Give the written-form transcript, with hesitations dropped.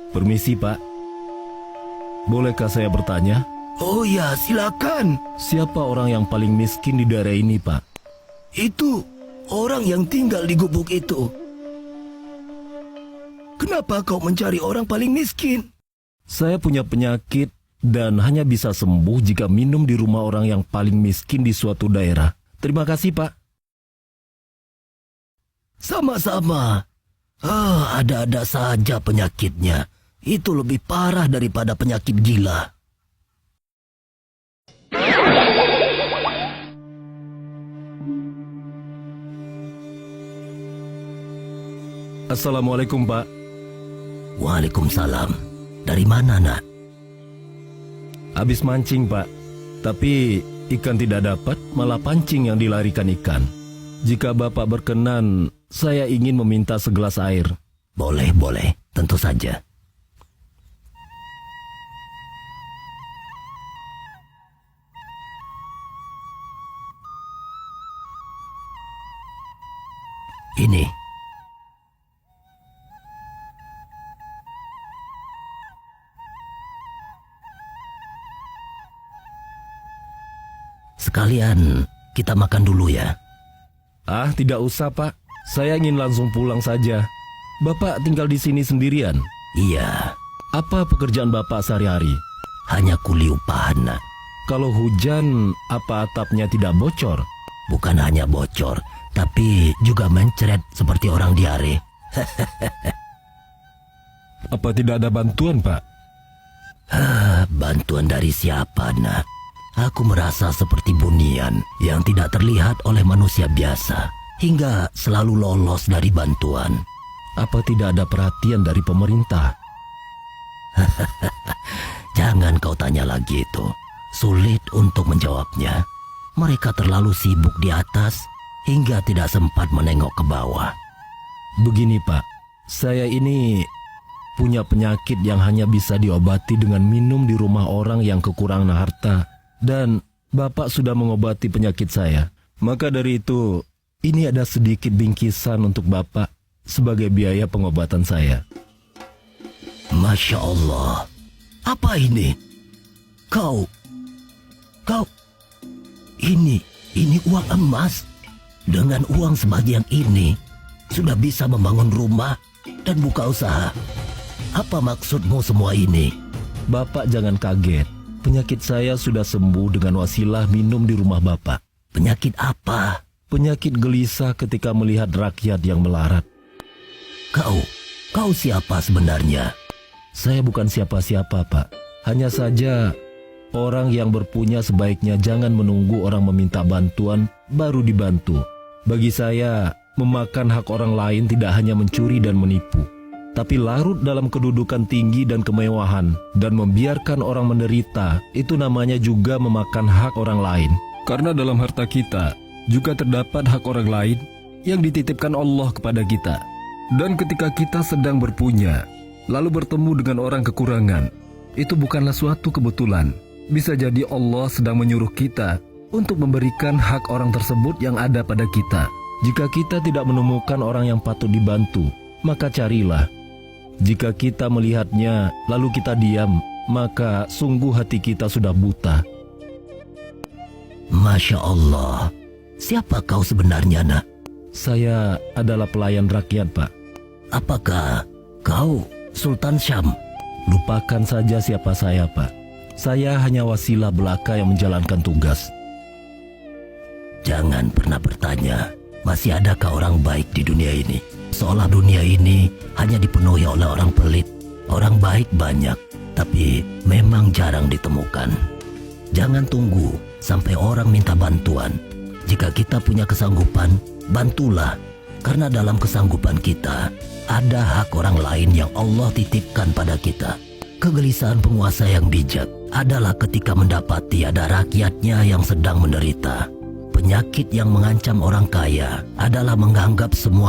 Permisi, Pak. Bolehkah saya bertanya? Oh ya, silakan. Siapa orang yang paling miskin di daerah ini, Pak? Itu orang yang tinggal di gubuk itu. Kenapa kau mencari orang paling miskin? Saya punya penyakit dan hanya bisa sembuh jika minum di rumah orang yang paling miskin di suatu daerah. Terima kasih, Pak. Sama-sama. Ada-ada saja penyakitnya. Itu lebih parah daripada penyakit gila. Assalamualaikum, Pak. Waalaikumsalam. Dari mana, nak? Habis mancing, Pak. Tapi ikan tidak dapat, malah pancing yang dilarikan ikan. Jika Bapak berkenan, saya ingin meminta segelas air. Boleh, boleh. Tentu saja. Ini. Sekalian kita makan dulu ya. Ah, tidak usah, Pak. Saya ingin langsung pulang saja. Bapak tinggal di sini sendirian. Iya, Apa pekerjaan Bapak sehari-hari? hanya kuli upahan, nak. Kalau hujan, apa atapnya tidak bocor? Bukan hanya bocor, tapi juga mencret seperti orang diare. Apa tidak ada bantuan, Pak? Bantuan dari siapa, nak? Aku merasa seperti bunian yang tidak terlihat oleh manusia biasa, hingga selalu lolos dari bantuan. Apa tidak ada perhatian dari pemerintah? Jangan kau tanya lagi itu. Sulit untuk menjawabnya. Mereka terlalu sibuk di atas hingga tidak sempat menengok ke bawah. Begini, Pak. Saya ini punya penyakit yang hanya bisa diobati dengan minum di rumah orang yang kekurangan harta. Dan Bapak sudah mengobati penyakit saya. Maka dari itu, ini ada sedikit bingkisan untuk Bapak sebagai biaya pengobatan saya. Masya Allah. Apa ini? Kau, ini uang emas. Dengan uang sebagian ini, sudah bisa membangun rumah dan buka usaha. Apa maksudmu semua ini? Bapak jangan kaget. Penyakit saya sudah sembuh dengan wasilah minum di rumah Bapak. Penyakit apa? Penyakit gelisah ketika melihat rakyat yang melarat. Kau siapa sebenarnya? Saya bukan siapa-siapa, Pak. Hanya saja orang yang berpunya sebaiknya jangan menunggu orang meminta bantuan baru dibantu. Bagi saya, memakan hak orang lain tidak hanya mencuri dan menipu, tapi larut dalam kedudukan tinggi dan kemewahan dan membiarkan orang menderita, itu namanya juga memakan hak orang lain. Karena dalam harta kita juga terdapat hak orang lain yang dititipkan Allah kepada kita. Dan ketika kita sedang berpunya, lalu bertemu dengan orang kekurangan, itu bukanlah suatu kebetulan. Bisa jadi Allah sedang menyuruh kita untuk memberikan hak orang tersebut yang ada pada kita. Jika kita tidak menemukan orang yang patut dibantu, maka carilah. Jika kita melihatnya, lalu kita diam, maka sungguh hati kita sudah buta. Masya Allah. Siapa kau sebenarnya, nak? Saya adalah pelayan rakyat, Pak. Apakah kau Sultan Syam? Lupakan saja siapa saya, Pak. Saya hanya wasilah belaka yang menjalankan tugas. Jangan pernah bertanya, masih adakah orang baik di dunia ini? Seolah dunia ini hanya dipenuhi oleh orang pelit. Orang baik banyak, tapi memang jarang ditemukan. Jangan tunggu sampai orang minta bantuan. Jika kita punya kesanggupan, bantulah. Karena dalam kesanggupan kita, ada hak orang lain yang Allah titipkan pada kita. Kegelisahan penguasa yang bijak adalah ketika mendapati ada rakyatnya yang sedang menderita. Penyakit yang mengancam orang kaya adalah menganggap semua